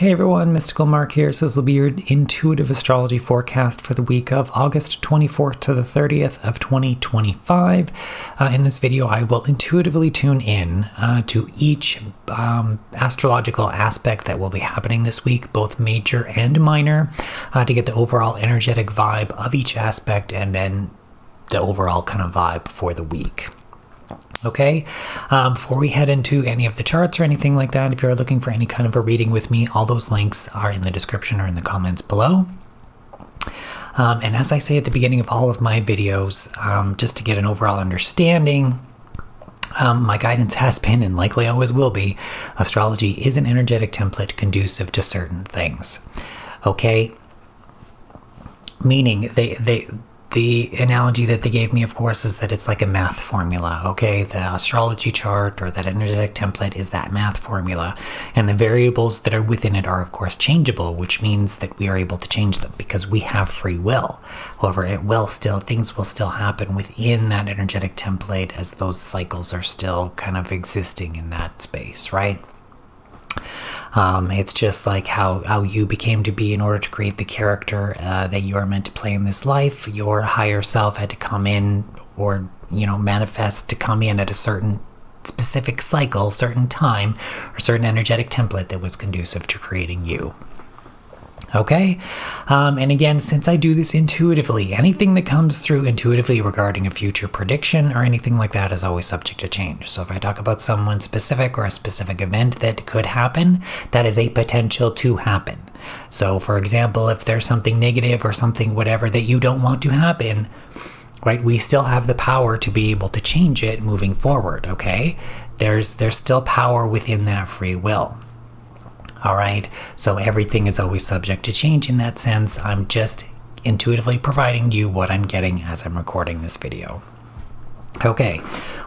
Hey everyone, Mystical Mark here. So this will be your intuitive astrology forecast for the week of August 24th to the 30th of 2025. In this video, I will intuitively tune in to each astrological aspect that will be happening this week, both major and minor, to get the overall energetic vibe of each aspect and then the overall kind of vibe for the week. Okay, before we head into any of the charts or anything like that, if you're looking for any kind of a reading with me, all those links are in the description or in the comments below. And as I say at the beginning of all of my videos, just to get an overall understanding, my guidance has been, and likely always will be, astrology is an energetic template conducive to certain things. Okay, meaning the analogy that they gave me, of course, is that it's like a math formula, okay? The astrology chart or that energetic template is that math formula, and the variables that are within it are, of course, changeable, which means that we are able to change them because we have free will. However, things will still happen within that energetic template as those cycles are still kind of existing in that space, right? It's just like how you became to be in order to create the character that you are meant to play in this life. Your higher self had to come in or, manifest to come in at a certain specific cycle, certain time, or certain energetic template that was conducive to creating you. Okay, and again, since I do this intuitively, anything that comes through intuitively regarding a future prediction or anything like that is always subject to change. So if I talk about someone specific or a specific event that could happen, that is a potential to happen. So for example, if there's something negative or something whatever that you don't want to happen, right, we still have the power to be able to change it moving forward, okay? There's still power within that free will. All right, so everything is always subject to change in that sense. I'm just intuitively providing you what I'm getting as I'm recording this video. Okay,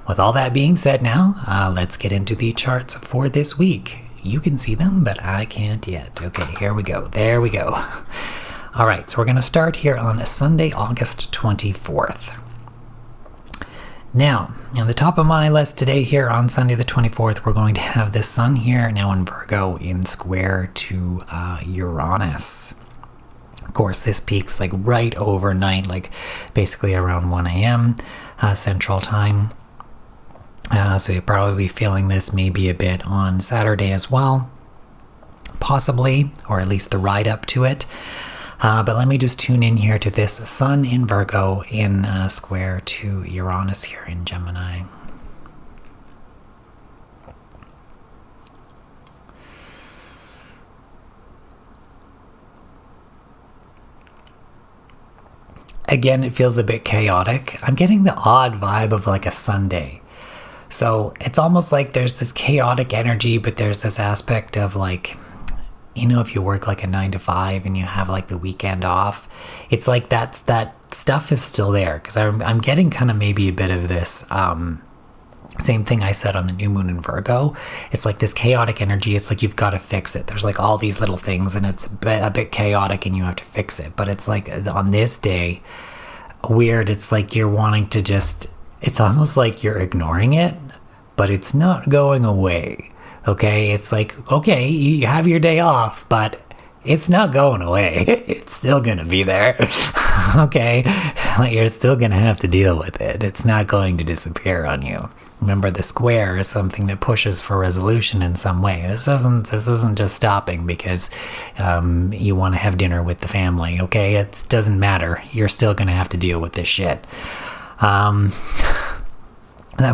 with all that being said now, let's get into the charts for this week. You can see them, but I can't yet. Okay, here we go. There we go. All right, so we're going to start here on Sunday, August 24th. Now, on the top of my list today here on Sunday the 24th, we're going to have the sun here now in Virgo in square to Uranus. Of course, this peaks like right overnight, like basically around 1 a.m. Central Time. So you'll probably be feeling this maybe a bit on Saturday as well, possibly, or at least the ride up to it. But let me just tune in here to this sun in Virgo in square to Uranus here in Gemini. Again, it feels a bit chaotic. I'm getting the odd vibe of like a Sunday. So it's almost like there's this chaotic energy, but there's this aspect of like, if you work like a 9 to 5 and you have like the weekend off, it's like that stuff is still there. Because I'm getting kind of maybe a bit of this same thing I said on the new moon in Virgo. It's like this chaotic energy. It's like you've got to fix it. There's like all these little things and it's a bit chaotic and you have to fix it. But it's like on this day, weird. It's like you're wanting to it's almost like you're ignoring it, but it's not going away. Okay, it's like, okay, you have your day off, but it's not going away. It's still going to be there. Okay, you're still going to have to deal with it. It's not going to disappear on you. Remember, the square is something that pushes for resolution in some way. This isn't just stopping because you want to have dinner with the family, okay? It doesn't matter. You're still going to have to deal with this shit. Let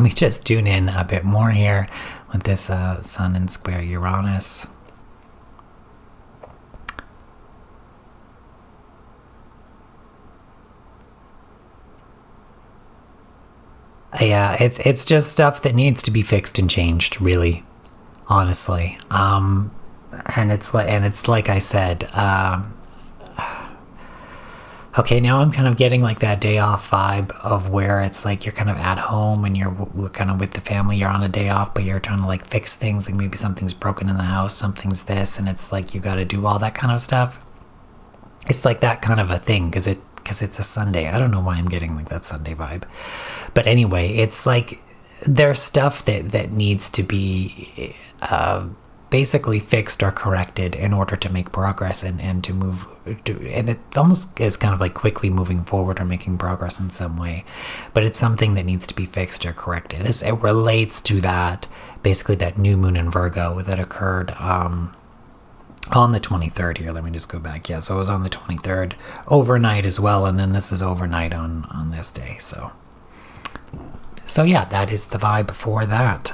me just tune in a bit more here with this sun in square Uranus. Yeah, it's just stuff that needs to be fixed and changed, really, honestly. And it's like I said. Okay, now I'm kind of getting like that day off vibe of where it's like you're kind of at home and you're kind of with the family, you're on a day off, but you're trying to like fix things, like maybe something's broken in the house, something's this, and it's like you got to do all that kind of stuff. It's like that kind of a thing because it's a Sunday. I don't know why I'm getting like that Sunday vibe. But anyway, it's like there's stuff that needs to be basically fixed or corrected in order to make progress and to move and it almost is kind of like quickly moving forward or making progress in some way, but it's something that needs to be fixed or corrected. It relates to that, basically that new moon in Virgo that occurred on the 23rd here. Let me just go back. Yeah, so it was on the 23rd overnight as well, and then this is overnight on this day. So yeah, that is the vibe for that.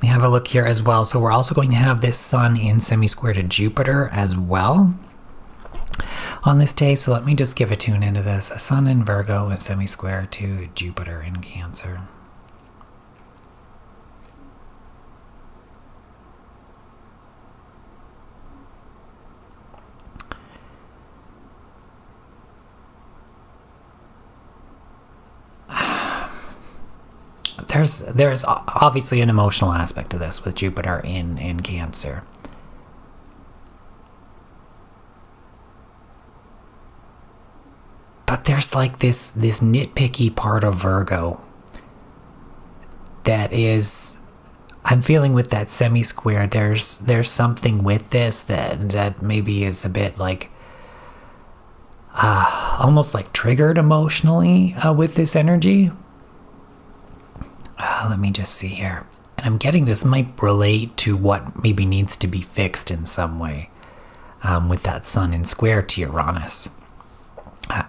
We have a look here as well. So we're also going to have this sun in semi-square to Jupiter as well on this day. So let me just give a tune into this. A sun in Virgo and semi-square to Jupiter in Cancer. There's obviously an emotional aspect to this with Jupiter in Cancer. But there's like this nitpicky part of Virgo that is, I'm feeling with that semi-square, there's something with this that maybe is a bit like almost like triggered emotionally with this energy. Let me just see here. And I'm getting this might relate to what maybe needs to be fixed in some way with that sun in square to Uranus.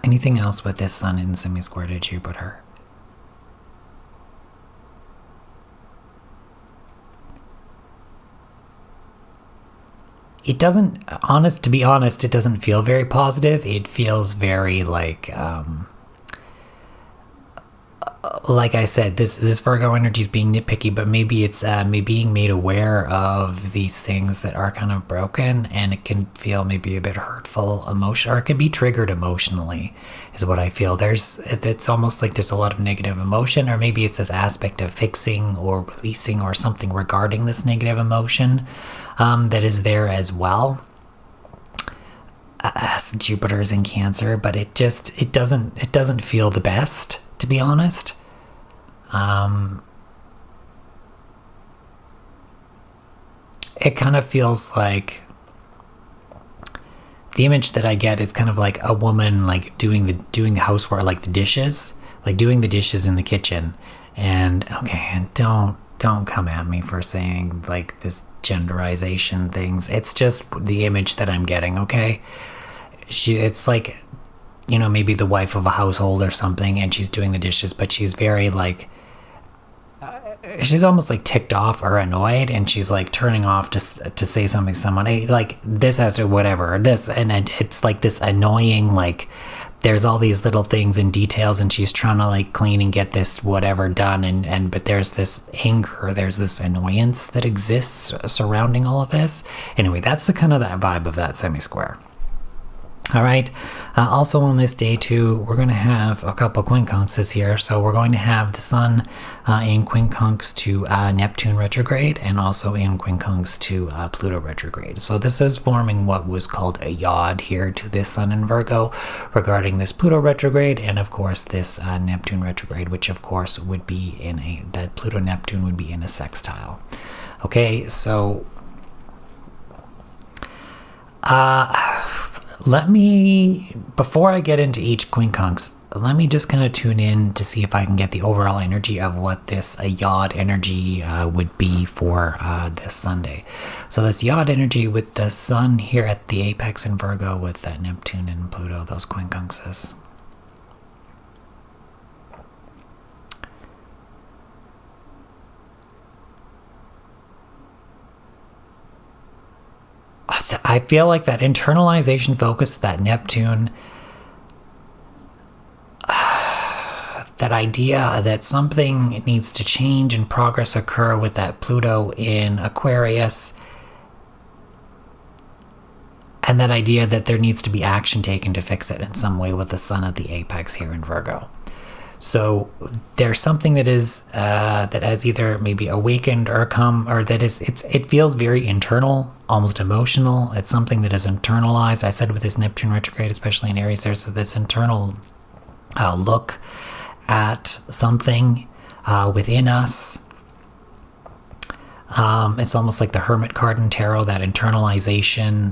Anything else with this sun in semi-square to Jupiter? It doesn't, to be honest, it doesn't feel very positive. It feels very like I said, this Virgo energy is being nitpicky, but maybe it's me being made aware of these things that are kind of broken, and it can feel maybe a bit hurtful emotion, or it can be triggered emotionally, is what I feel. It's almost like there's a lot of negative emotion, or maybe it's this aspect of fixing or releasing or something regarding this negative emotion that is there as well. Jupiter is in Cancer, but it doesn't feel the best, to be honest. It kind of feels like the image that I get is kind of like a woman like doing the housework, like the dishes, like doing the dishes in the kitchen. And don't come at me for saying like this genderization things. It's just the image that I'm getting. Okay, it's like, you know, maybe the wife of a household or something, and she's doing the dishes, but she's very like, she's almost like ticked off or annoyed, and she's like turning off to say something to someone. Hey, like this has to whatever this, and it's like this annoying, like there's all these little things and details, and she's trying to like clean and get this whatever done, and but there's this anger, there's this annoyance that exists surrounding all of this. Anyway, that's the kind of that vibe of that semi-square. All right. Also on this day too, we're going to have a couple quincunxes here. So we're going to have the sun in quincunx to Neptune retrograde, and also in quincunx to Pluto retrograde. So this is forming what was called a yod here to this sun in Virgo regarding this Pluto retrograde, and of course this Neptune retrograde, which of course would be that Pluto Neptune would be in a sextile. Okay, so let me, before I get into each quincunx, let me just kind of tune in to see if I can get the overall energy of what this yod energy would be for this Sunday. So this yod energy with the sun here at the apex in Virgo with that Neptune and Pluto, those quincunxes. I feel like that internalization focus, that Neptune, that idea that something needs to change and progress occur with that Pluto in Aquarius, and that idea that there needs to be action taken to fix it in some way with the sun at the apex here in Virgo. So there's something that is that has either maybe awakened or come, or that is it feels very internal, almost emotional. It's something that is internalized. I said with this Neptune retrograde, especially in Aries, there's this internal look at something within us It's almost like the Hermit card in tarot, that internalization,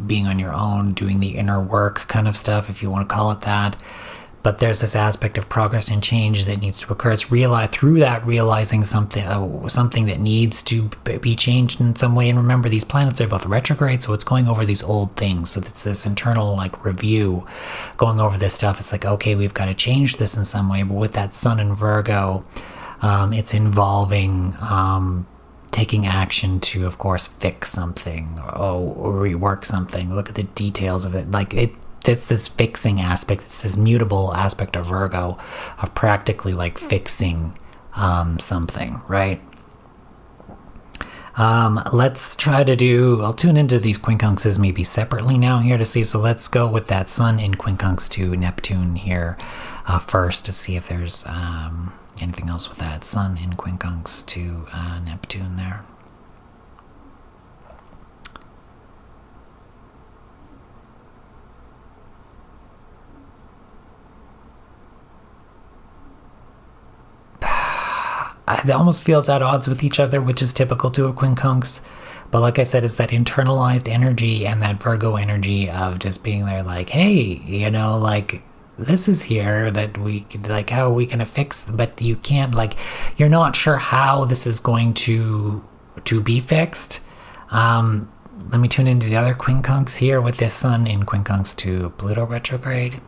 being on your own, doing the inner work kind of stuff, if you want to call it that. But there's this aspect of progress and change that needs to occur. It's realizing something that needs to be changed in some way. And remember, these planets are both retrograde, so it's going over these old things. So it's this internal review, going over this stuff. It's like, okay, we've got to change this in some way. But with that Sun in Virgo, it's involving taking action to, of course, fix something or rework something. Look at the details of it. It's this fixing aspect. It's this mutable aspect of Virgo, of practically fixing something, right? Let's try to I'll tune into these quincunxes maybe separately now here to see. So let's go with that Sun in quincunx to Neptune here first, to see if there's anything else with that Sun in quincunx to Neptune there. It almost feels at odds with each other, which is typical to a quincunx. But like I said, it's that internalized energy and that Virgo energy of just being there hey, this is here that we could, how are we going to fix, but you can't, you're not sure how this is going to be fixed. Let me tune into the other quincunx here with this Sun in quincunx to Pluto retrograde.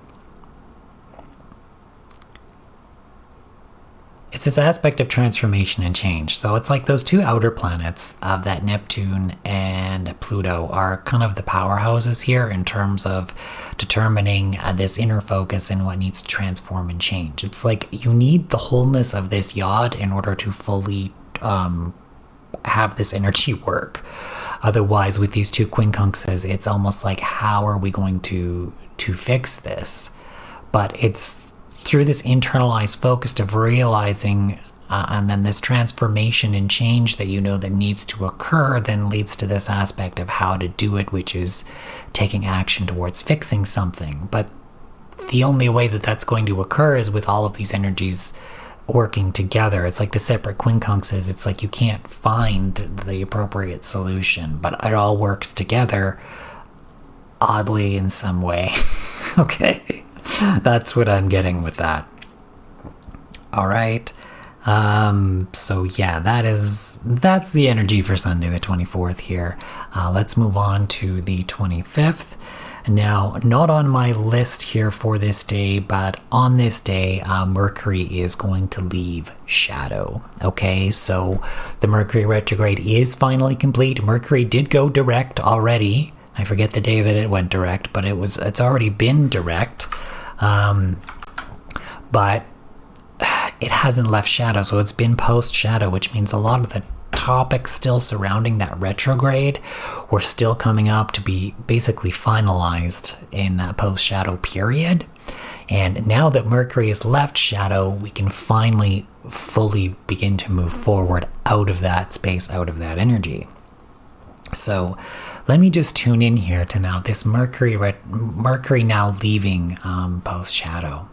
It's this aspect of transformation and change. So it's like those two outer planets of that Neptune and Pluto are kind of the powerhouses here in terms of determining this inner focus and what needs to transform and change. It's like you need the wholeness of this yod in order to fully have this energy work. Otherwise, with these two quincunxes, it's almost like, how are we going to fix this? But it's through this internalized focus of realizing and then this transformation and change that that needs to occur then leads to this aspect of how to do it, which is taking action towards fixing something. But the only way that that's going to occur is with all of these energies working together. It's like the separate quincunxes. It's like you can't find the appropriate solution, but it all works together oddly in some way. Okay. That's what I'm getting with that. All right. So yeah, that's the energy for Sunday the 24th here. Let's move on to the 25th. Now, not on my list here for this day, but on this day, Mercury is going to leave shadow. Okay, so the Mercury retrograde is finally complete. Mercury did go direct already. I forget the day that it went direct, but it's already been direct. But it hasn't left shadow, so it's been post shadow, which means a lot of the topics still surrounding that retrograde were still coming up to be basically finalized in that post shadow period. And now that Mercury has left shadow, we can finally fully begin to move forward out of that space, out of that energy. So let me just tune in here to now this Mercury now leaving post shadow.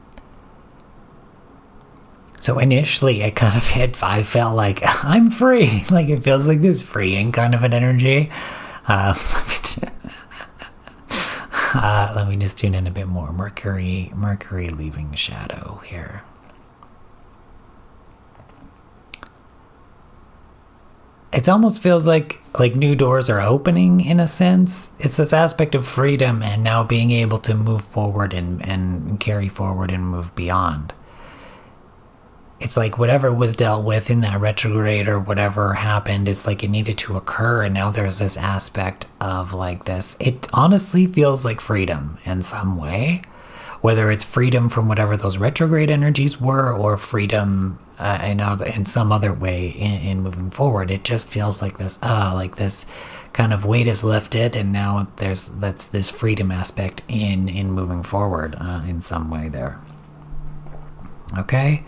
So initially it kind of I felt like I'm free. It feels like this freeing kind of an energy. Let me just tune in a bit more. Mercury leaving shadow here. It almost feels like new doors are opening in a sense. It's this aspect of freedom and now being able to move forward and carry forward and move beyond. It's like whatever was dealt with in that retrograde or whatever happened, it's like it needed to occur, and now there's this aspect of this. It honestly feels like freedom in some way, whether it's freedom from whatever those retrograde energies were or freedom in some other way in moving forward. It just feels like this kind of weight is lifted, and now that's this freedom aspect in moving forward in some way there. Okay.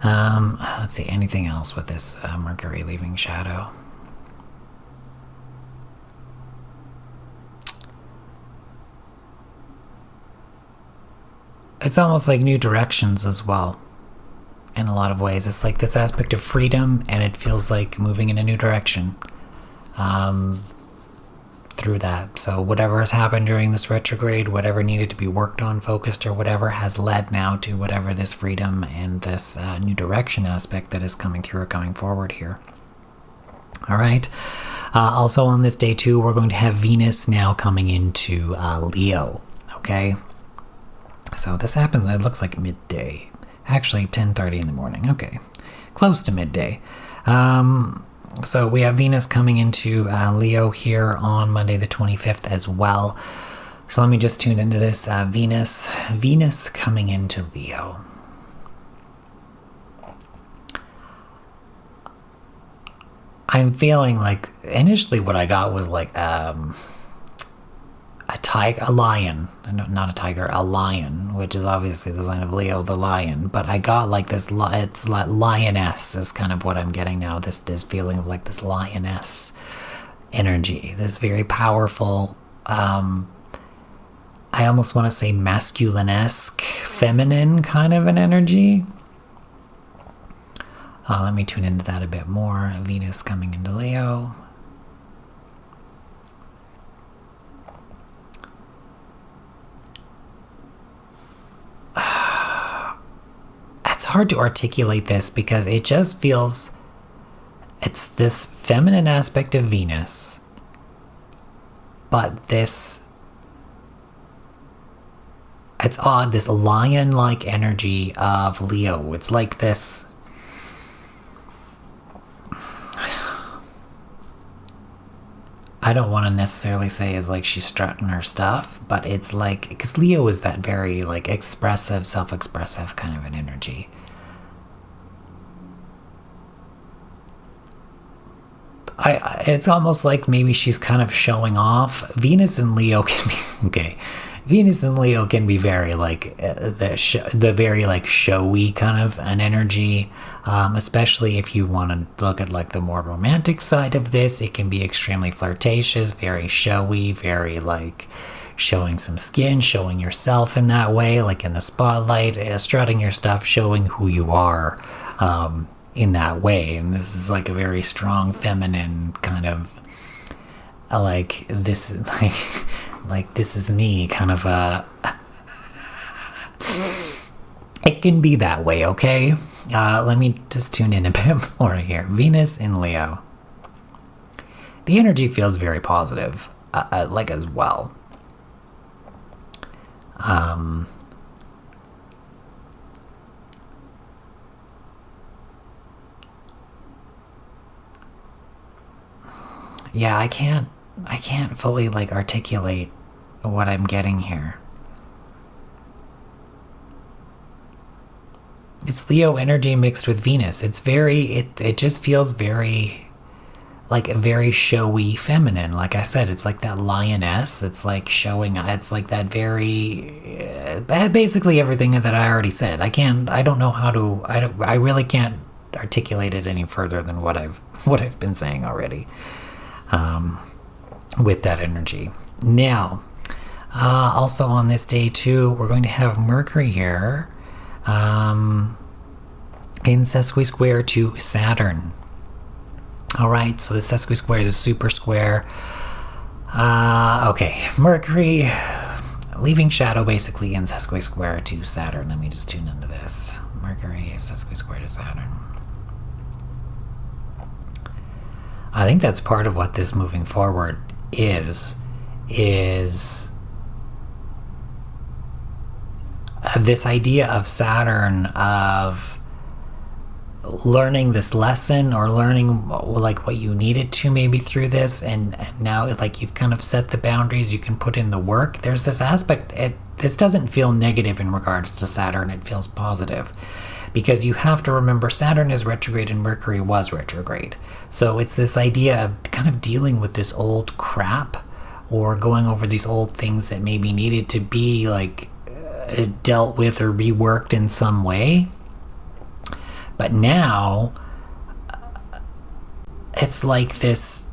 Let's see, anything else with this Mercury leaving shadow? It's almost like new directions as well. in a lot of ways. It's like this aspect of freedom, and it feels like moving in a new direction through that. So whatever has happened during this retrograde, whatever needed to be worked on, focused, or whatever, has led now to whatever this freedom and this new direction aspect that is coming through or coming forward here. All right. Also on this day too, we're going to have Venus now coming into Leo. Okay. So this happened, it looks like midday. Actually, 10:30 in the morning. Okay. Close to midday. So we have Venus coming into Leo here on Monday the 25th as well. So let me just tune into this. Venus coming into Leo. I'm feeling like, initially what I got was like a lion. No, not a tiger, a lion, which is obviously the sign of Leo, the lion. But I got like this, it's like lioness is kind of what I'm getting now. This feeling of like this lioness energy, this very powerful, I almost want to say masculine-esque, feminine kind of an energy. Let me tune into that a bit more. Venus coming into Leo. It's hard to articulate this because it just feels, it's this feminine aspect of Venus, but this, it's odd, this lion-like energy of Leo. It's like this, I don't want to necessarily say is like she's strutting her stuff, but it's like, because Leo is that very like expressive, self-expressive kind of an energy. It's almost like maybe she's kind of showing off. Venus and Leo can be, okay, Venus and Leo can be very like the very like showy kind of an energy, especially if you want to look at like the more romantic side of this. It can be extremely flirtatious, very showy, very like showing some skin, showing yourself in that way, like in the spotlight, strutting your stuff, showing who you are in that way. And this is like a very strong feminine kind of like this, like this is me kind of a, it can be that way. Okay, let me just tune in a bit more here. Venus in Leo, the energy feels very positive, like as well. Yeah, I can't fully like articulate what I'm getting here. It's Leo energy mixed with Venus. It's very, it just feels very, like very showy feminine. Like I said, it's like that lioness. It's like showing, it's like that very, basically everything that I already said. I don't know how to, I really can't articulate it any further than what I've been saying already. With that energy. Now, also on this day too, we're going to have Mercury here in sesqui square to Saturn. All right, so the sesqui square, the super square. Okay, Mercury leaving shadow basically in sesqui square to Saturn. Let me just tune into this. Mercury is sesqui square to Saturn. I think that's part of what this moving forward is this idea of Saturn, of learning this lesson or learning like what you needed to maybe through this, and now like you've kind of set the boundaries, you can put in the work. There's this aspect, this doesn't feel negative in regards to Saturn, it feels positive. Because you have to remember Saturn is retrograde and Mercury was retrograde. So it's this idea of kind of dealing with this old crap or going over these old things that maybe needed to be like dealt with or reworked in some way. But now it's like this,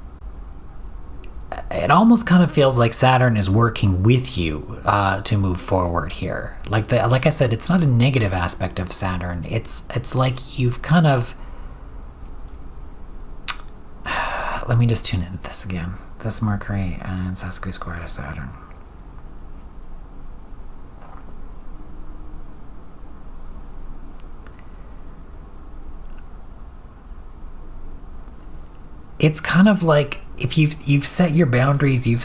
it almost kind of feels like Saturn is working with you to move forward here. Like I said, it's not a negative aspect of Saturn. It's like you've kind of. Let me just tune into this again. This Mercury and Sesqui square to Saturn. It's kind of like if you've set your boundaries, you've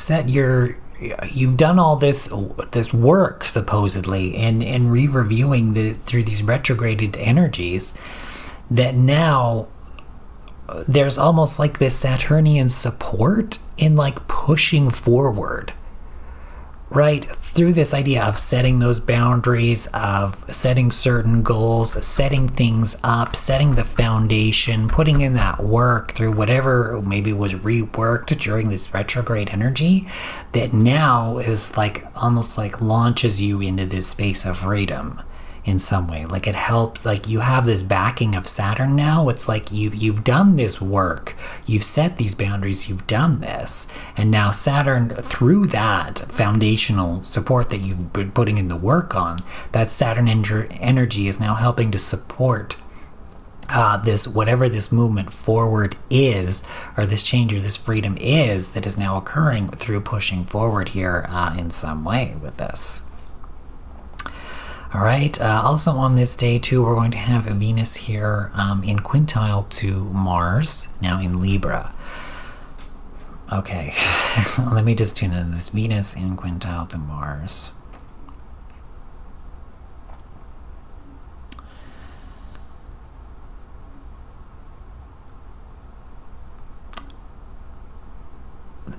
done all this work supposedly, and re-reviewing through these retrograded energies, that now there's almost like this Saturnian support in like pushing forward, right? Through this idea of setting those boundaries, of setting certain goals, setting things up, setting the foundation, putting in that work through whatever maybe was reworked during this retrograde energy, that now is like almost like launches you into this space of freedom in some way. Like it helps, like you have this backing of Saturn now. It's like you've done this work, you've set these boundaries, you've done this, and now Saturn, through that foundational support that you've been putting in the work on, that Saturn energy is now helping to support this, whatever this movement forward is, or this change or this freedom is, that is now occurring through pushing forward here in some way with this. All right, also on this day too, we're going to have Venus here in quintile to Mars, now in Libra. Okay, let me just tune in this Venus in quintile to Mars.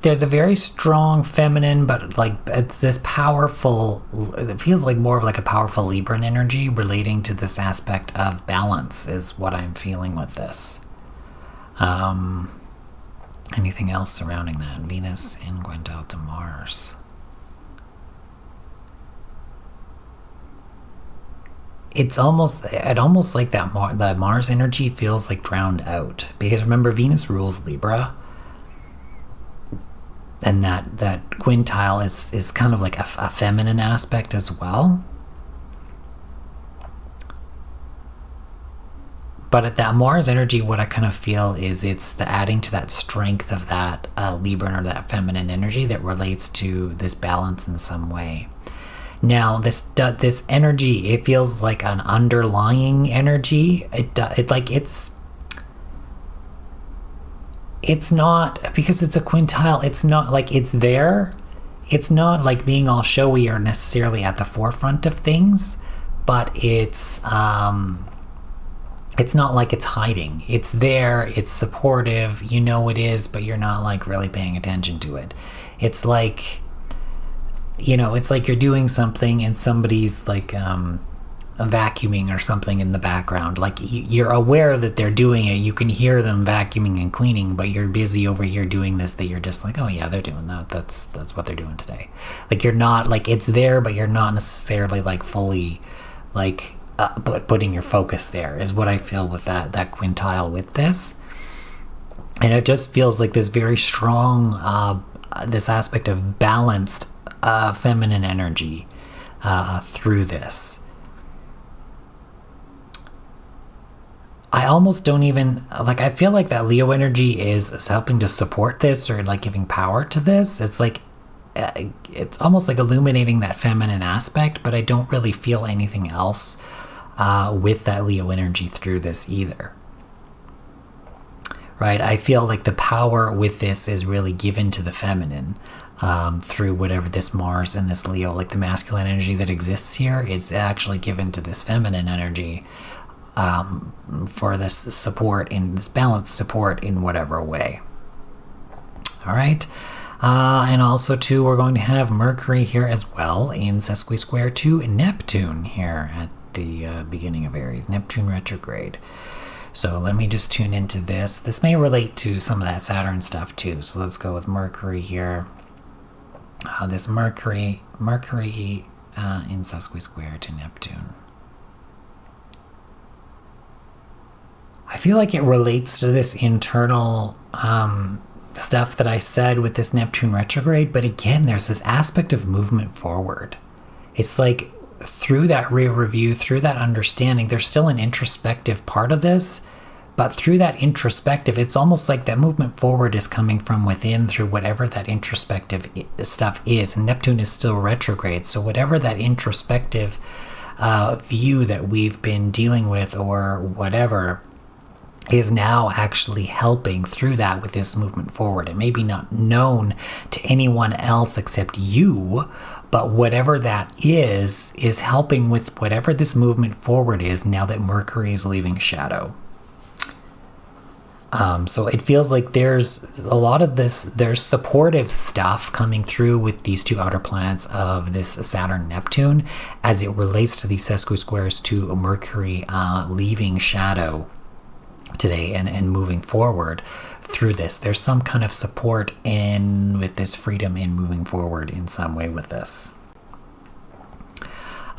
There's a very strong feminine, but like it's this powerful, it feels like more of like a powerful Libran energy relating to this aspect of balance is what I'm feeling with this. Anything else surrounding that? Venus in quintile to Mars. It's almost like that the Mars energy feels like drowned out, because remember Venus rules Libra. And that quintile is kind of like a feminine aspect as well. But at that Mars energy, what I kind of feel is it's the adding to that strength of that Libran or that feminine energy that relates to this balance in some way. Now, this energy, it feels like an underlying energy. It's not, because it's a quintile, it's not like it's there. It's not like being all showy or necessarily at the forefront of things, but it's not like it's hiding. It's there, it's supportive, you know it is, but you're not like really paying attention to it. It's like, it's like you're doing something and somebody's like vacuuming or something in the background. Like you're aware that they're doing it, you can hear them vacuuming and cleaning, but you're busy over here doing this, that you're just like, oh yeah, they're doing that, that's what they're doing today. Like you're not like, it's there, but you're not necessarily like fully like putting your focus there, is what I feel with that quintile with this. And it just feels like this very strong this aspect of balanced feminine energy through this. I almost don't even, like, I feel like that Leo energy is helping to support this, or like giving power to this. It's like, it's almost like illuminating that feminine aspect, but I don't really feel anything else with that Leo energy through this either. Right? I feel like the power with this is really given to the feminine through whatever this Mars and this Leo, like the masculine energy that exists here, is actually given to this feminine energy. For this support, in this balanced support in whatever way. All right. And also too, we're going to have Mercury here as well in sesqui square to Neptune here at the beginning of Aries. Neptune retrograde. So let me just tune into this. This may relate to some of that Saturn stuff too. So let's go with Mercury here. This Mercury in sesqui square to Neptune. I feel like it relates to this internal stuff that I said with this Neptune retrograde, but again, there's this aspect of movement forward. It's like through that rear review, through that understanding, there's still an introspective part of this, but through that introspective, it's almost like that movement forward is coming from within through whatever that introspective stuff is. And Neptune is still retrograde, so whatever that introspective view that we've been dealing with or whatever is now actually helping through that with this movement forward. It may be not known to anyone else except you, but whatever that is helping with whatever this movement forward is now that Mercury is leaving shadow. So it feels like there's a lot of this, there's supportive stuff coming through with these two outer planets of this Saturn-Neptune as it relates to these sesqui-squares to Mercury leaving shadow today and moving forward through this. There's some kind of support in with this freedom in moving forward in some way with this.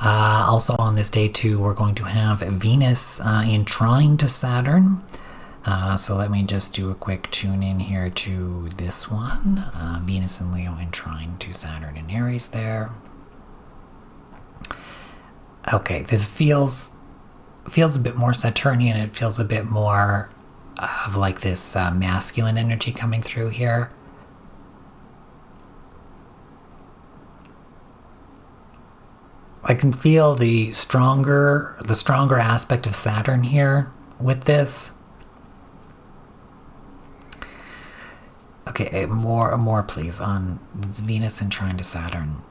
Also on this day too, we're going to have Venus in trine to Saturn. So let me just do a quick tune in here to this one. Venus and Leo in trine to Saturn and Aries there. Okay, this feels a bit more Saturnian. It feels a bit more of like this masculine energy coming through here. I can feel the stronger aspect of Saturn here with this. Okay, more please on Venus and trine to Saturn.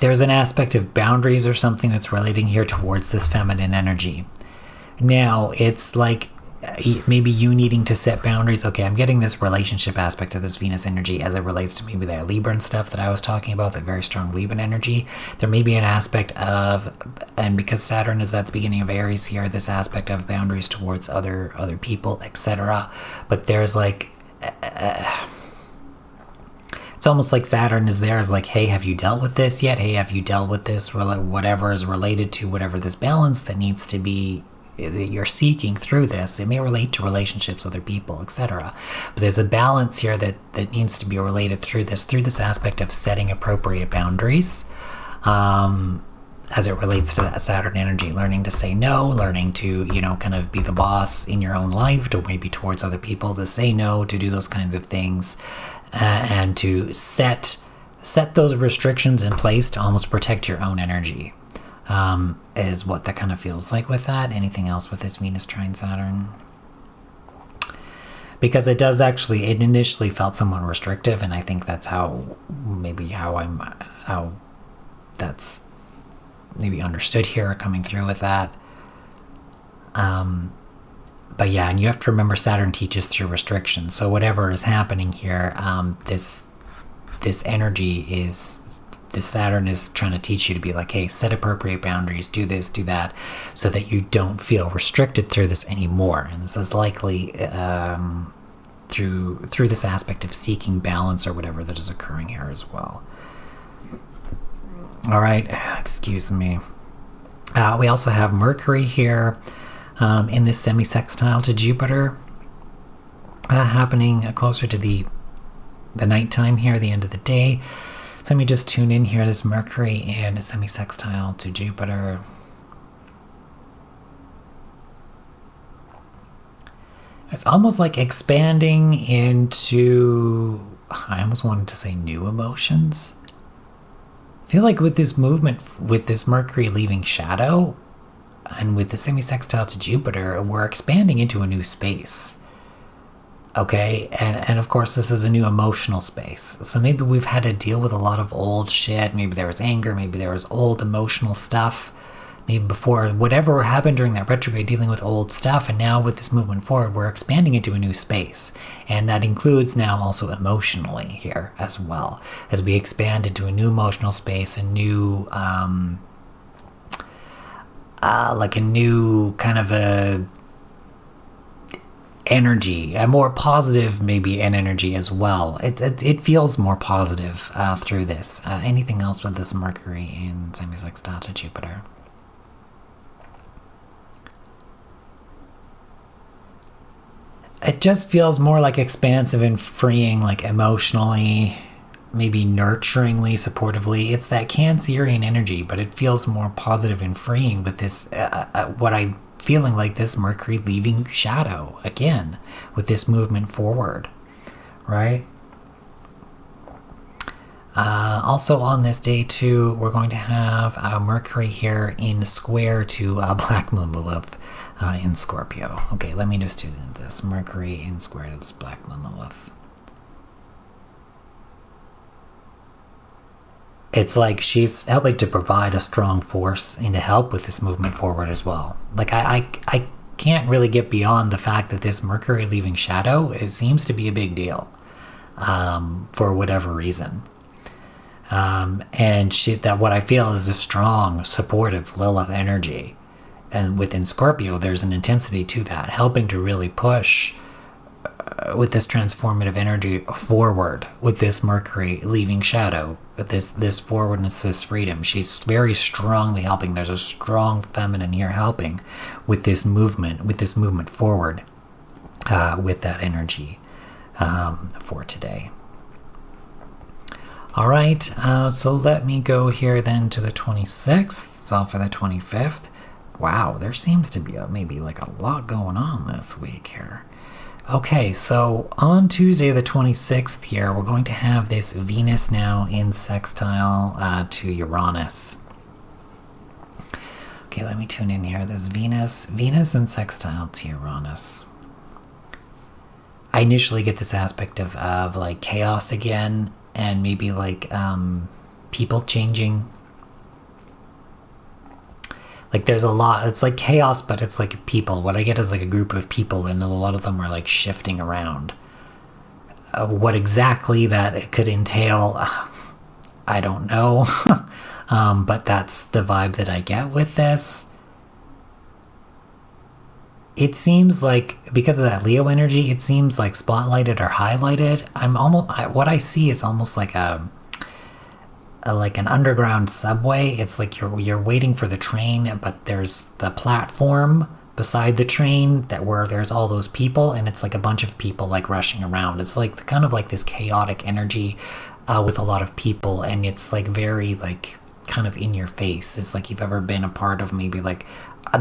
There's an aspect of boundaries or something that's relating here towards this feminine energy. Now, it's like maybe you needing to set boundaries. Okay, I'm getting this relationship aspect of this Venus energy as it relates to maybe that Libran stuff that I was talking about, that very strong Libran energy. There may be an aspect of, and because Saturn is at the beginning of Aries here, this aspect of boundaries towards other people, etc. But there's like, it's almost like Saturn is there as like, hey, have you dealt with this yet? Hey, have you dealt with this? Whatever is related to whatever this balance that needs to be, that you're seeking through this. It may relate to relationships, other people, etc. But there's a balance here that needs to be related through this aspect of setting appropriate boundaries as it relates to that Saturn energy, learning to say no, learning to, kind of be the boss in your own life, to maybe towards other people, to say no, to do those kinds of things, and to set those restrictions in place to almost protect your own energy. Is what that kind of feels like with that. Anything else with this Venus trine Saturn? Because it initially felt somewhat restrictive, and I think that's how that's maybe understood here, coming through with that. But yeah, and you have to remember Saturn teaches through restriction. So whatever is happening here, this energy is, the Saturn is trying to teach you to be like, hey, set appropriate boundaries, do this, do that, so that you don't feel restricted through this anymore. And this is likely through this aspect of seeking balance or whatever that is occurring here as well. All right, excuse me. We also have Mercury here in this semi-sextile to Jupiter, happening closer to the nighttime here, the end of the day. So let me just tune in here, this Mercury and a semi-sextile to Jupiter. It's almost like expanding into, I almost wanted to say new emotions. I feel like with this movement, with this Mercury leaving shadow, and with the semi-sextile to Jupiter, we're expanding into a new space. Okay, and of course this is a new emotional space. So maybe we've had to deal with a lot of old shit. Maybe there was anger, maybe there was old emotional stuff. Maybe before, whatever happened during that retrograde, dealing with old stuff, and now with this movement forward, we're expanding into a new space. And that includes now also emotionally here as well, as we expand into a new emotional space, a new, like a new kind of a energy, a more positive maybe an energy as well. It feels more positive through this. Anything else with this Mercury in semi-sextile to Jupiter? It just feels more like expansive and freeing, like emotionally, maybe nurturingly, supportively. It's that Cancerian energy, but it feels more positive and freeing with this, what I'm feeling like this Mercury leaving shadow again with this movement forward, right? Also on this day too, we're going to have Mercury here in square to Black Moon Lilith in Scorpio. Okay, let me just do this. Mercury in square to this Black Moon Lilith. It's like she's helping to provide a strong force and to help with this movement forward as well. Like I can't really get beyond the fact that this Mercury leaving shadow, it seems to be a big deal for whatever reason. And that what I feel is a strong, supportive Lilith energy. And within Scorpio, there's an intensity to that, helping to really push with this transformative energy forward with this Mercury leaving shadow, with this forwardness, this freedom. She's very strongly helping. There's a strong feminine here helping with this movement forward with that energy for today. All right, so let me go here then to the 26th. It's all for the 25th. Wow, there seems to be maybe like a lot going on this week here. Okay, so on Tuesday the 26th here, we're going to have this Venus now in sextile to Uranus. Okay, let me tune in here. This Venus in sextile to Uranus. I initially get this aspect of like chaos again, and maybe like people changing. Like there's a lot, it's like chaos, but it's like people. What I get is like a group of people, and a lot of them are like shifting around. What exactly that it could entail, I don't know. But that's the vibe that I get with this. It seems like, because of that Leo energy, it seems like spotlighted or highlighted. What I see is almost like like an underground subway. It's like you're waiting for the train, but there's the platform beside the train where there's all those people, and it's like a bunch of people like rushing around. It's like kind of like this chaotic energy with a lot of people, and it's like very like kind of in your face. It's like you've ever been a part of maybe like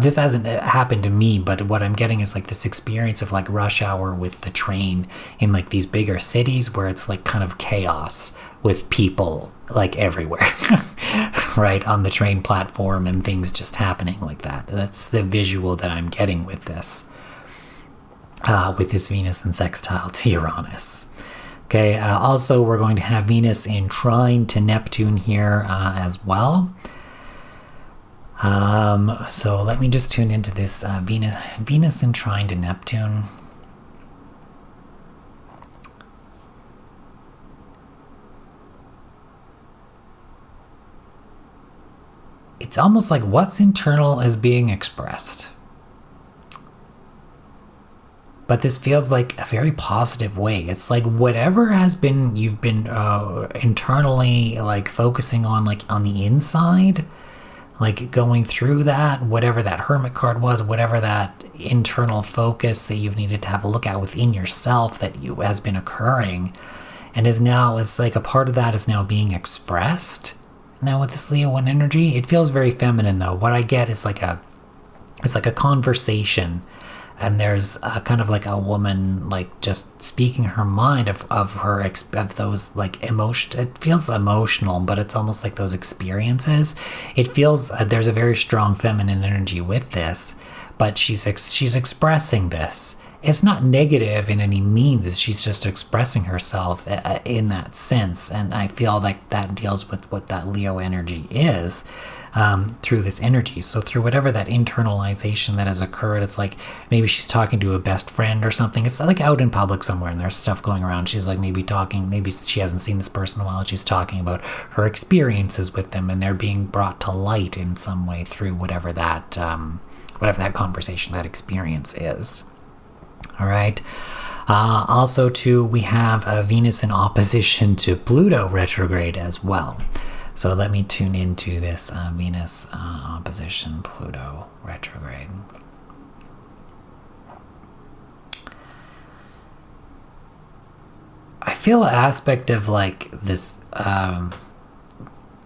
this hasn't happened to me, but what I'm getting is like this experience of like rush hour with the train in like these bigger cities where it's like kind of chaos with people like everywhere, right, on the train platform, and things just happening like that. That's the visual that I'm getting with this Venus in sextile to Uranus. Okay, also we're going to have Venus in trine to Neptune here as well. So let me just tune into this Venus in trine to Neptune. It's almost like what's internal is being expressed. But this feels like a very positive way. It's like whatever you've been internally like focusing on, like on the inside, like going through that, whatever that Hermit card was, whatever that internal focus that you've needed to have a look at within yourself that has been occurring, and it's like a part of that is now being expressed. Now with this Leo 1 energy, it feels very feminine though. What I get is like a conversation, and there's kind of like a woman like just speaking her mind of those like emotion. It feels emotional, but it's almost like those experiences. It feels there's a very strong feminine energy with this, but she's expressing this. It's not negative in any means. She's just expressing herself in that sense, and I feel like that deals with what that Leo energy is. Through this energy. So through whatever that internalization that has occurred, it's like maybe she's talking to a best friend or something. It's like out in public somewhere and there's stuff going around. She's like maybe she hasn't seen this person in a while. She's talking about her experiences with them, and they're being brought to light in some way through whatever that conversation, that experience is. All right. Also, too, we have Venus in opposition to Pluto retrograde as well. So let me tune into this Venus opposition Pluto retrograde. I feel an aspect of like this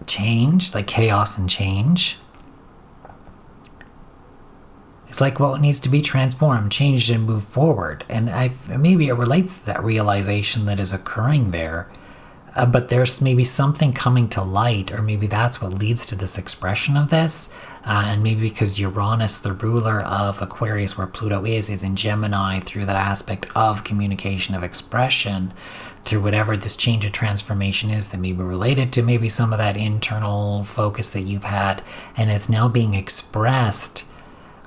change, like chaos and change. It's like what needs to be transformed, changed, and moved forward. And maybe it relates to that realization that is occurring there. But there's maybe something coming to light, or maybe that's what leads to this expression of this. And maybe because Uranus, the ruler of Aquarius, where Pluto is in Gemini, through that aspect of communication, of expression, through whatever this change of transformation is that may be related to maybe some of that internal focus that you've had, and it's now being expressed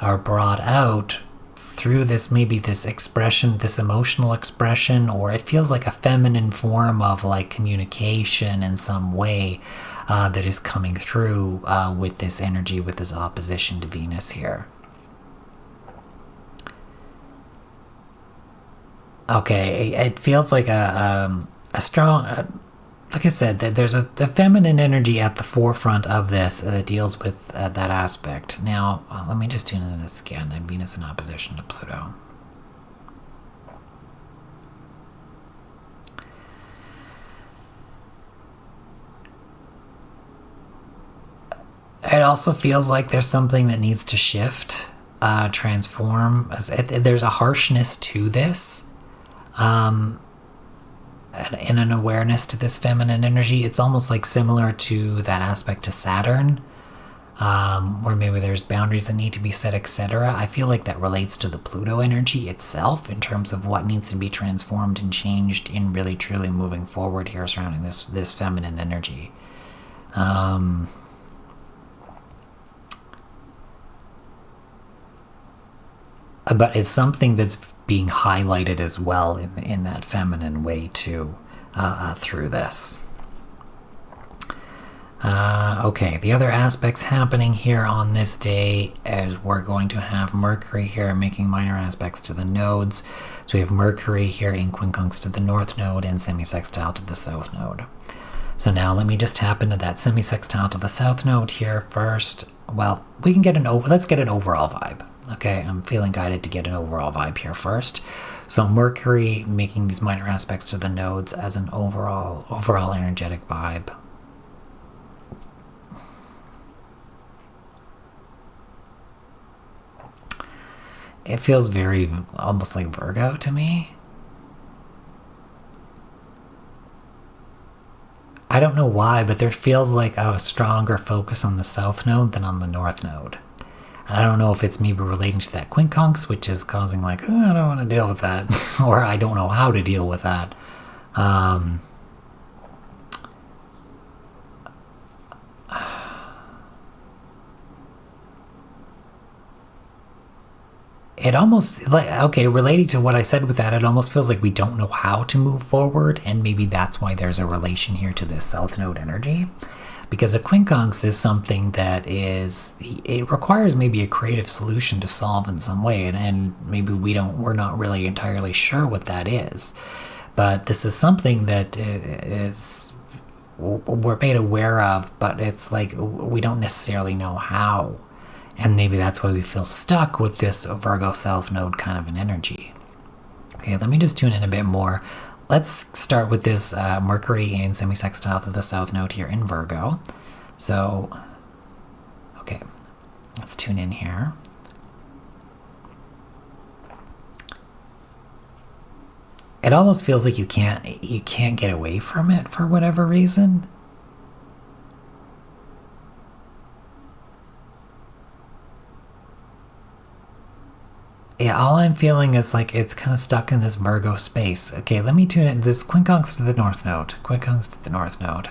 or brought out through this, maybe this expression, this emotional expression, or it feels like a feminine form of like communication in some way that is coming through with this energy, with this opposition to Venus here. Okay, it feels like a strong, like I said, that there's a feminine energy at the forefront of this that deals with that aspect. Now, let me just tune into this again. Venus in opposition to Pluto. It also feels like there's something that needs to shift, transform. There's a harshness to this. In an awareness to this feminine energy. It's almost like similar to that aspect to Saturn, where maybe there's boundaries that need to be set, etc. I feel like that relates to the Pluto energy itself in terms of what needs to be transformed and changed in really truly moving forward here surrounding this feminine energy. But it's something that's being highlighted as well in that feminine way too, through this. Okay, the other aspects happening here on this day is we're going to have Mercury here making minor aspects to the nodes. So we have Mercury here in quincunx to the north node and semi-sextile to the south node. So now let me just tap into that semi-sextile to the south node here first. Well, we can get let's get an overall vibe. Okay, I'm feeling guided to get an overall vibe here first. So Mercury making these minor aspects to the nodes as an overall energetic vibe. It feels very almost like Virgo to me. I don't know why, but there feels like a stronger focus on the south node than on the north node. And I don't know if it's maybe relating to that quincunx, which is causing like, oh, I don't want to deal with that, or I don't know how to deal with that. It almost, like, okay, relating to what I said with that, it almost feels like we don't know how to move forward, and maybe that's why there's a relation here to this south node energy. Because a quincunx is something that it requires maybe a creative solution to solve in some way, and maybe we're not really entirely sure what that is. But this is something that we're made aware of, but it's like we don't necessarily know how. And maybe that's why we feel stuck with this Virgo south node kind of an energy. Okay, let me just tune in a bit more. Let's start with this Mercury in semi-sextile to the south node here in Virgo. So, okay, let's tune in here. It almost feels like you can't get away from it for whatever reason. Yeah, all I'm feeling is like it's kind of stuck in this Virgo space. Okay, let me tune in. This quincunx to the north node. Quincunx to the north node.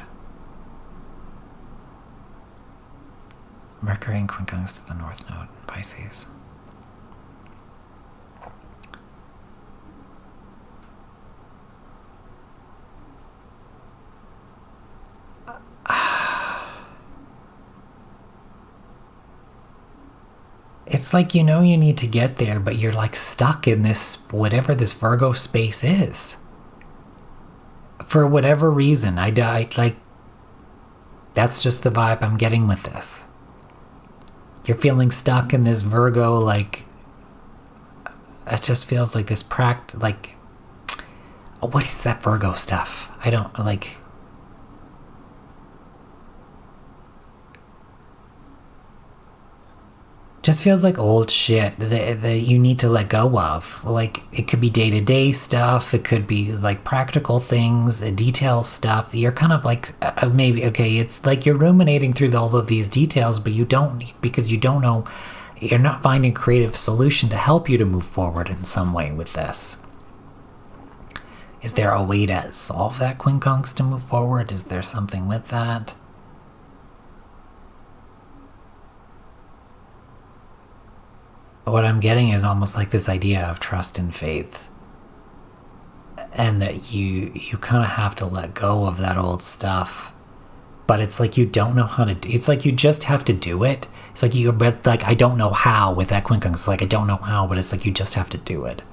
Mercury and quincunx to the north node. Pisces. It's like you know you need to get there, but you're like stuck in this, whatever this Virgo space is. For whatever reason, I like, that's just the vibe I'm getting with this. You're feeling stuck in this Virgo, like, it just feels like this like, what is that Virgo stuff? I don't, like, just feels like old shit that you need to let go of. Like, it could be day-to-day stuff, it could be like practical things, detail stuff. You're kind of like, maybe, okay, it's like you're ruminating through all of these details, but you don't, because you don't know, you're not finding a creative solution to help you to move forward in some way with this. Is there a way to solve that, quincunx, to move forward? Is there something with that? What I'm getting is almost like this idea of trust and faith, and that you kind of have to let go of that old stuff, but it's like you don't know how to it's like you just have to do it. It's like you're, but like, I don't know how with that quincunx. Like, I don't know how, but it's like you just have to do it,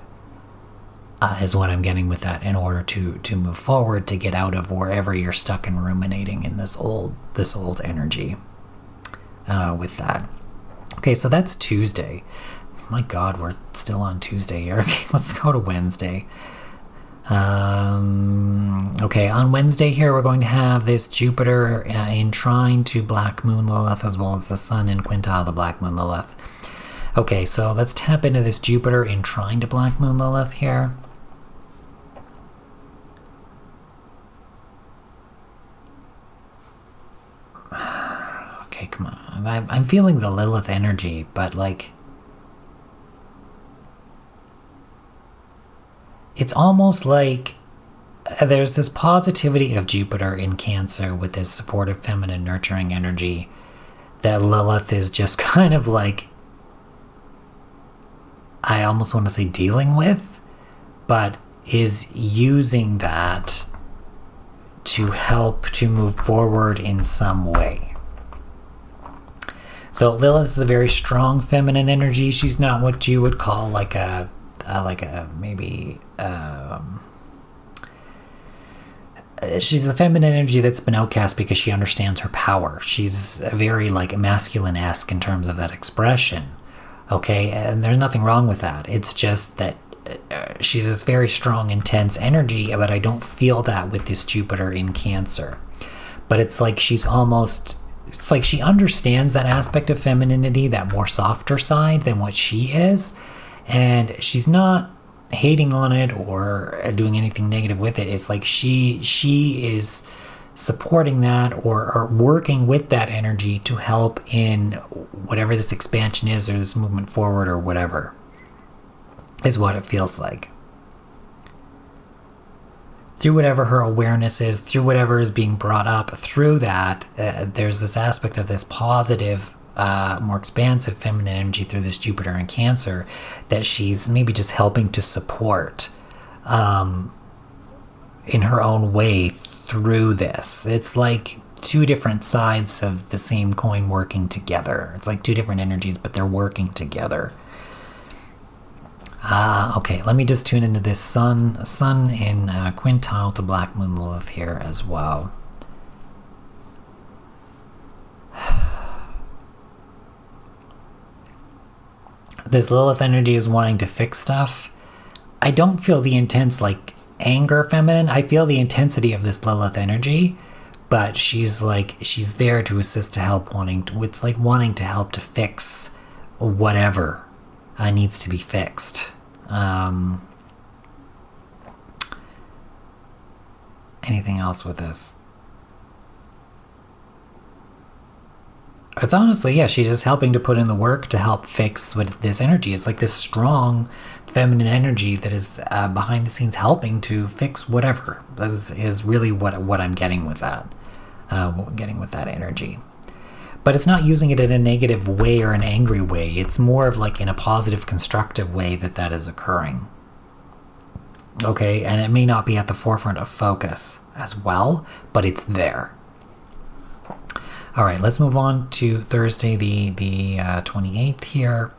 is what I'm getting with that, in order to move forward, to get out of wherever you're stuck and ruminating in this old energy, with that. Okay, so that's Tuesday. My God, we're still on Tuesday here. Okay, let's go to Wednesday. Okay, on Wednesday here, we're going to have this Jupiter in trine to Black Moon Lilith, as well as the Sun in quintile to Black Moon Lilith. Okay, so let's tap into this Jupiter in trine to Black Moon Lilith here. Okay, come on. I'm feeling the Lilith energy, but like, it's almost like there's this positivity of Jupiter in Cancer with this supportive, feminine, nurturing energy that Lilith is just kind of like, I almost want to say dealing with, but is using that to help to move forward in some way. So Lilith is a very strong feminine energy. She's not what you would call like a maybe she's the feminine energy that's been outcast because she understands her power. She's very like masculine-esque in terms of that expression. Okay, and there's nothing wrong with that. It's just that she's this very strong, intense energy, but I don't feel that with this Jupiter in Cancer. But it's like she's almost, it's like she understands that aspect of femininity, that more softer side than what she is, and she's not hating on it or doing anything negative with it. It's like she is supporting that or working with that energy to help in whatever this expansion is, or this movement forward, or whatever, is what it feels like. Through whatever her awareness is, through whatever is being brought up, through that, there's this aspect of this positive, more expansive feminine energy through this Jupiter in Cancer that she's maybe just helping to support in her own way through this. It's like two different sides of the same coin working together. It's like two different energies, but they're working together. Okay, let me just tune into this Sun in quintile to Black Moon Lilith here as well. This Lilith energy is wanting to fix stuff. I don't feel the intense like anger feminine. I feel the intensity of this Lilith energy, but she's there to assist, to help, it's like wanting to help to fix whatever needs to be fixed. Anything else with this? It's honestly, yeah, she's just helping to put in the work to help fix what this energy. It's like this strong feminine energy that is behind the scenes helping to fix whatever. This is really what I'm getting with that. Getting with that energy. But it's not using it in a negative way or an angry way. It's more of like in a positive, constructive way that is occurring. Okay, and it may not be at the forefront of focus as well, but it's there. All right, let's move on to Thursday, the 28th here.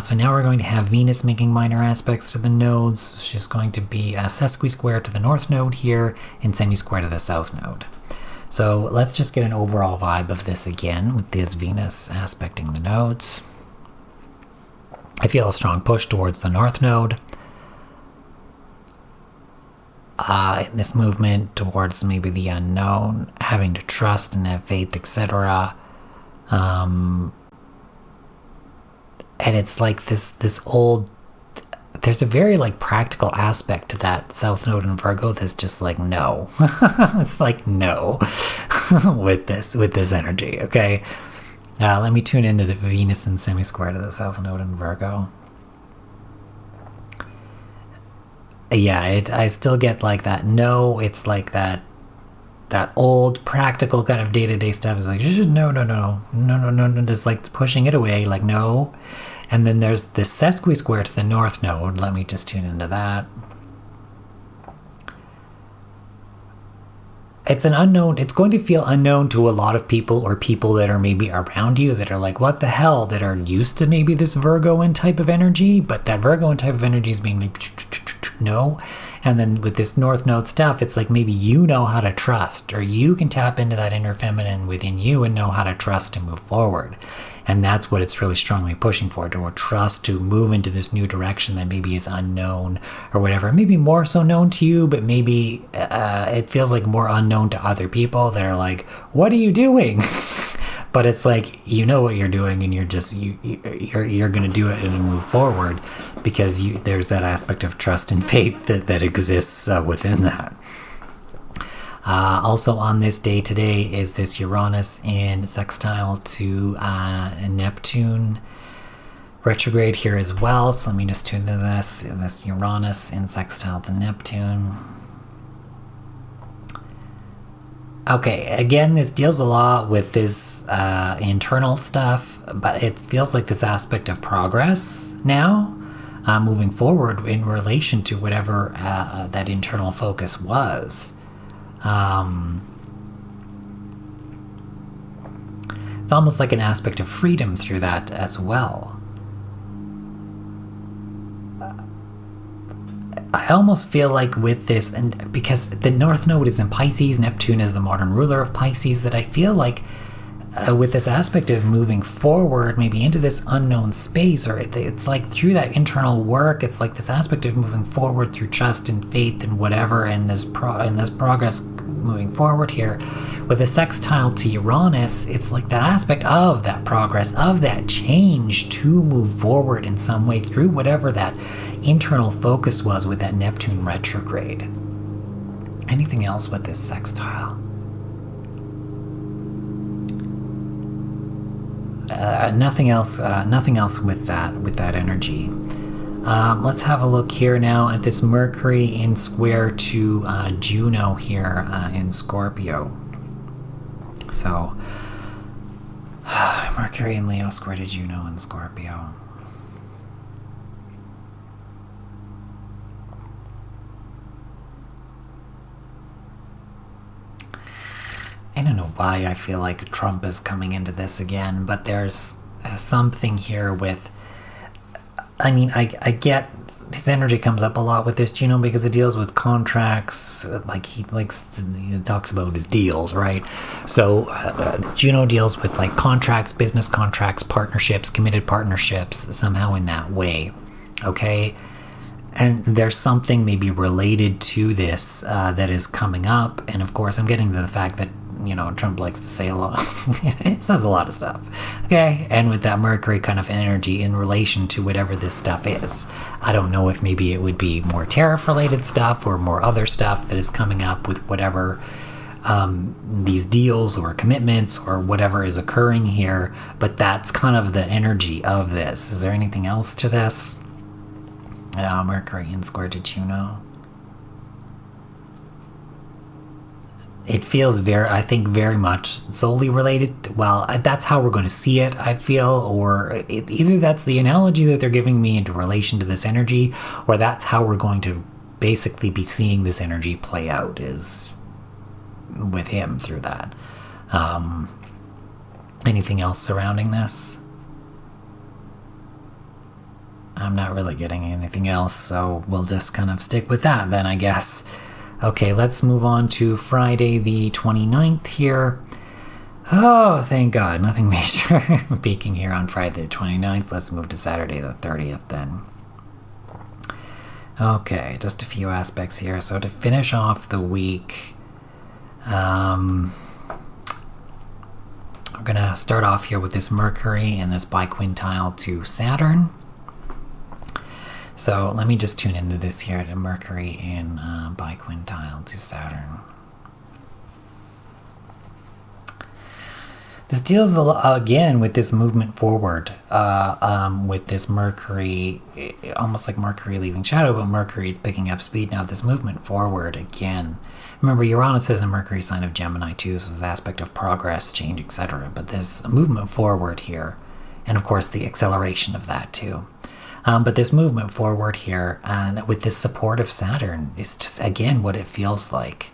So now we're going to have Venus making minor aspects to the nodes. She's going to be a sesqui-square to the north node here and semi-square to the south node. So let's just get an overall vibe of this again with this Venus aspecting the nodes. I feel a strong push towards the north node. In this movement towards maybe the unknown, having to trust and have faith, etc. And it's like this old, there's a very like practical aspect to that south node in Virgo that's just like no. It's like no with this energy, okay? Let me tune into the Venus and semi-square to the south node in Virgo. Yeah, I still get like that no, it's like that old practical kind of day-to-day stuff is like no, just like pushing it away, like no. And then there's this sesqui-square to the north node. Let me just tune into that. It's an unknown, it's going to feel unknown to a lot of people, or people that are maybe around you that are like, what the hell, that are used to maybe this Virgoan type of energy, but that Virgoan type of energy is being like, no. And then with this north node stuff, it's like maybe you know how to trust, or you can tap into that inner feminine within you and know how to trust and move forward. And that's what it's really strongly pushing for, to trust, to move into this new direction that maybe is unknown or whatever. Maybe more so known to you, but maybe it feels like more unknown to other people that are like, what are you doing? But it's like, you know what you're doing, and you're just, you're going to do it and move forward because there's that aspect of trust and faith that exists within that. Also on this day today is this Uranus in sextile to Neptune retrograde here as well. So let me just tune to this Uranus in sextile to Neptune. Okay, again, this deals a lot with this internal stuff, but it feels like this aspect of progress now, moving forward in relation to whatever that internal focus was. It's almost like an aspect of freedom through that as well. I almost feel like with this, and because the North Node is in Pisces, Neptune is the modern ruler of Pisces, that I feel like with this aspect of moving forward, maybe into this unknown space, or it's like through that internal work, it's like this aspect of moving forward through trust and faith and whatever, and this progress moving forward here. With the sextile to Uranus, it's like that aspect of that progress, of that change to move forward in some way through whatever that internal focus was with that Neptune retrograde. Anything else with this sextile? Nothing else with that energy. Let's have a look here now at this Mercury in square to Juno here in Scorpio. So Mercury in Leo square to Juno in Scorpio. I don't know why I feel like Trump is coming into this again, but there's something here with, I mean, I get his energy comes up a lot with this Juno because it deals with contracts, like he talks about his deals, right? So Juno deals with like contracts, business contracts, partnerships, committed partnerships, somehow in that way, okay? And there's something maybe related to this that is coming up, and of course I'm getting to the fact that, you know, Trump likes to say a lot. It says a lot of stuff. Okay? And with that Mercury kind of energy in relation to whatever this stuff is. I don't know if maybe it would be more tariff-related stuff or more other stuff that is coming up with whatever these deals or commitments or whatever is occurring here. But that's kind of the energy of this. Is there anything else to this? Mercury in square to Juno. It feels I think very much solely related. Well, that's how we're going to see it, I feel, or either that's the analogy that they're giving me into relation to this energy, or that's how we're going to basically be seeing this energy play out, is with him through that. Anything else surrounding this? I'm not really getting anything else, so we'll just kind of stick with that then, I guess. Okay, let's move on to Friday the 29th here. Oh, thank God, nothing major peaking here on Friday the 29th. Let's move to Saturday the 30th then. Okay, just a few aspects here. So to finish off the week, we're going to start off here with this Mercury and this biquintile to Saturn. So let me just tune into this here to Mercury and biquintile to Saturn. This deals again with this movement forward, with this Mercury, almost like Mercury leaving shadow, but Mercury is picking up speed now. This movement forward again. Remember, Uranus is a Mercury sign of Gemini too, so this aspect of progress, change, etc. But this movement forward here, and of course the acceleration of that too. But this movement forward here, and with this support of Saturn, is just again what it feels like.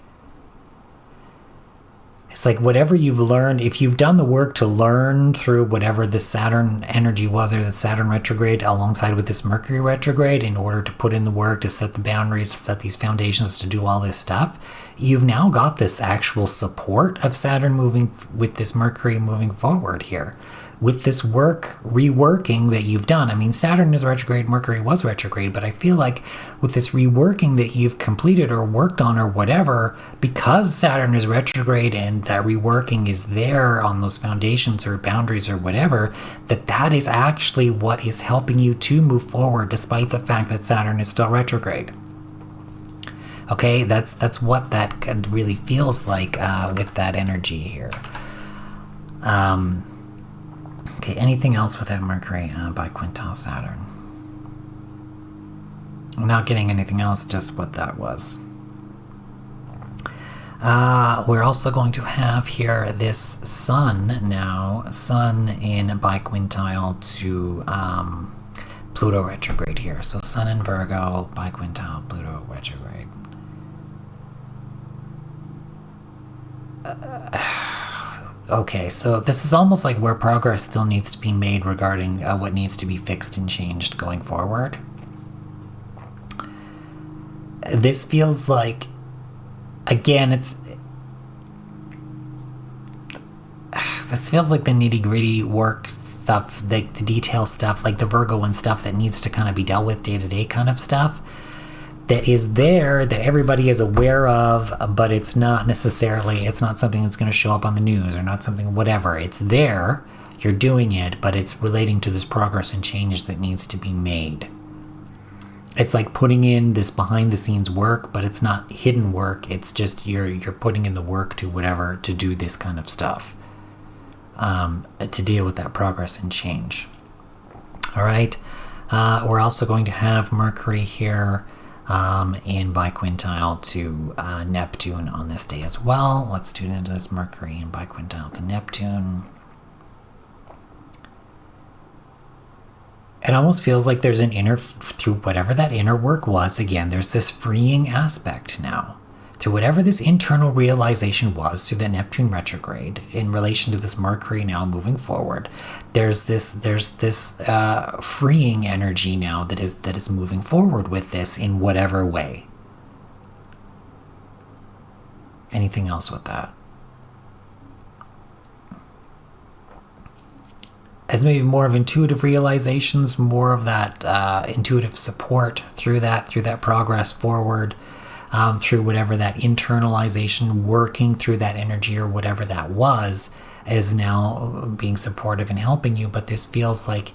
It's like whatever you've learned, if you've done the work to learn through whatever the Saturn energy was, or the Saturn retrograde alongside with this Mercury retrograde, in order to put in the work, to set the boundaries, to set these foundations, to do all this stuff, you've now got this actual support of Saturn moving with this Mercury moving forward here. With this reworking that you've done. I mean, Saturn is retrograde, Mercury was retrograde, but I feel like with this reworking that you've completed or worked on or whatever, because Saturn is retrograde and that reworking is there on those foundations or boundaries or whatever, that is actually what is helping you to move forward despite the fact that Saturn is still retrograde. Okay, that's what that really feels like with that energy here. Okay, anything else with that Mercury biquintile Saturn? I'm not getting anything else, just what that was. We're also going to have here this Sun now, Sun in biquintile to Pluto retrograde here. So Sun in Virgo, biquintile, Pluto retrograde. Okay, so this is almost like where progress still needs to be made regarding what needs to be fixed and changed going forward. This feels like, again, this feels like the nitty-gritty work stuff, the detail stuff, like the Virgo and stuff that needs to kind of be dealt with day-to-day kind of stuff. That is there, that everybody is aware of, but it's not something that's going to show up on the news or not something, whatever. It's there, you're doing it, but it's relating to this progress and change that needs to be made. It's like putting in this behind the scenes work, but it's not hidden work. It's just you're putting in the work to whatever, to do this kind of stuff, to deal with that progress and change. All right. We're also going to have Mercury here in biquintile to Neptune on this day as well. Let's tune into this Mercury in biquintile to Neptune. It almost feels like there's an through whatever that inner work was, again, there's this freeing aspect now to whatever this internal realization was through the Neptune retrograde in relation to this Mercury now moving forward. There's this freeing energy now that is moving forward with this in whatever way. Anything else with that? As maybe more of intuitive realizations, more of that intuitive support through that progress forward. Through whatever that internalization, working through that energy or whatever that was, is now being supportive and helping you. But this feels like,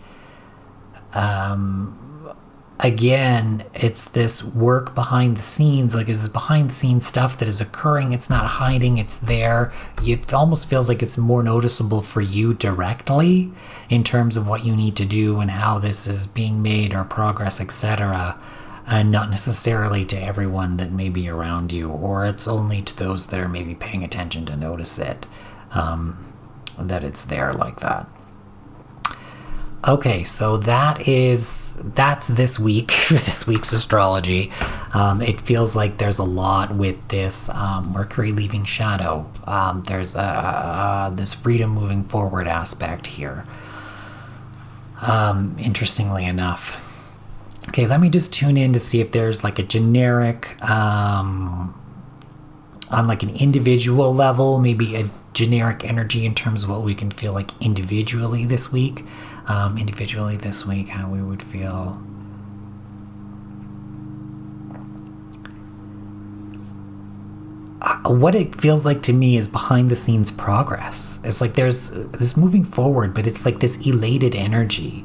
again, it's this work behind the scenes, like it's behind the scenes stuff that is occurring. It's not hiding, it's there. It almost feels like it's more noticeable for you directly in terms of what you need to do and how this is being made or progress, etc. And not necessarily to everyone that may be around you, or it's only to those that are maybe paying attention to notice it, that it's there like that. Okay, so that's this week, this week's astrology. It feels like there's a lot with this Mercury leaving shadow. There's this freedom moving forward aspect here. Interestingly enough. Okay, let me just tune in to see if there's like a generic, on like an individual level, maybe a generic energy in terms of what we can feel like individually this week. How we would feel. What it feels like to me is behind the scenes progress. It's like there's this moving forward, but it's like this elated energy.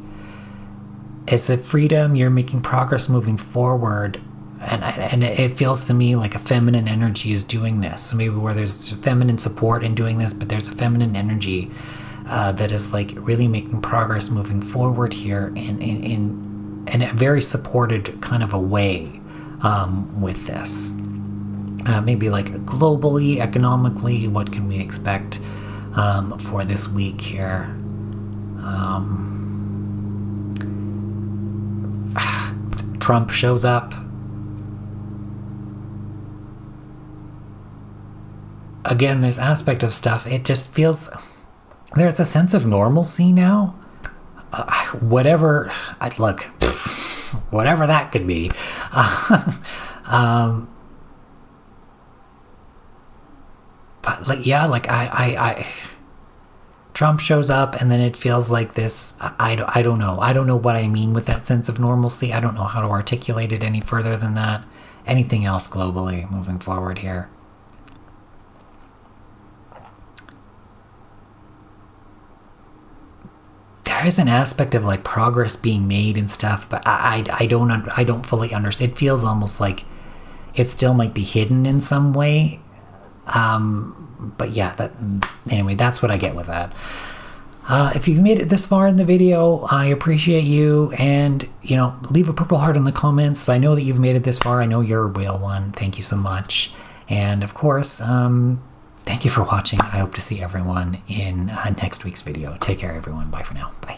It's a freedom, you're making progress moving forward, and it feels to me like a feminine energy is doing this. So maybe where there's feminine support in doing this, but there's a feminine energy that is like really making progress moving forward here in a very supported kind of a way with this. Maybe like globally, economically, what can we expect for this week here? Trump shows up. Again, there's aspect of stuff. It just feels there's a sense of normalcy now. Whatever that could be. But like, yeah, like I Trump shows up, and then it feels like this. I don't know. I don't know what I mean with that sense of normalcy. I don't know how to articulate it any further than that. Anything else globally moving forward here? There is an aspect of like progress being made and stuff, but I don't fully understand. It feels almost like it still might be hidden in some way. But yeah, anyway, that's what I get with that. If you've made it this far in the video, I appreciate you, and leave a purple heart in the comments. I know that you've made it this far. I know you're a real one. Thank you so much. And of course, thank you for watching. I hope to see everyone in next week's video. Take care, everyone. Bye for now. Bye.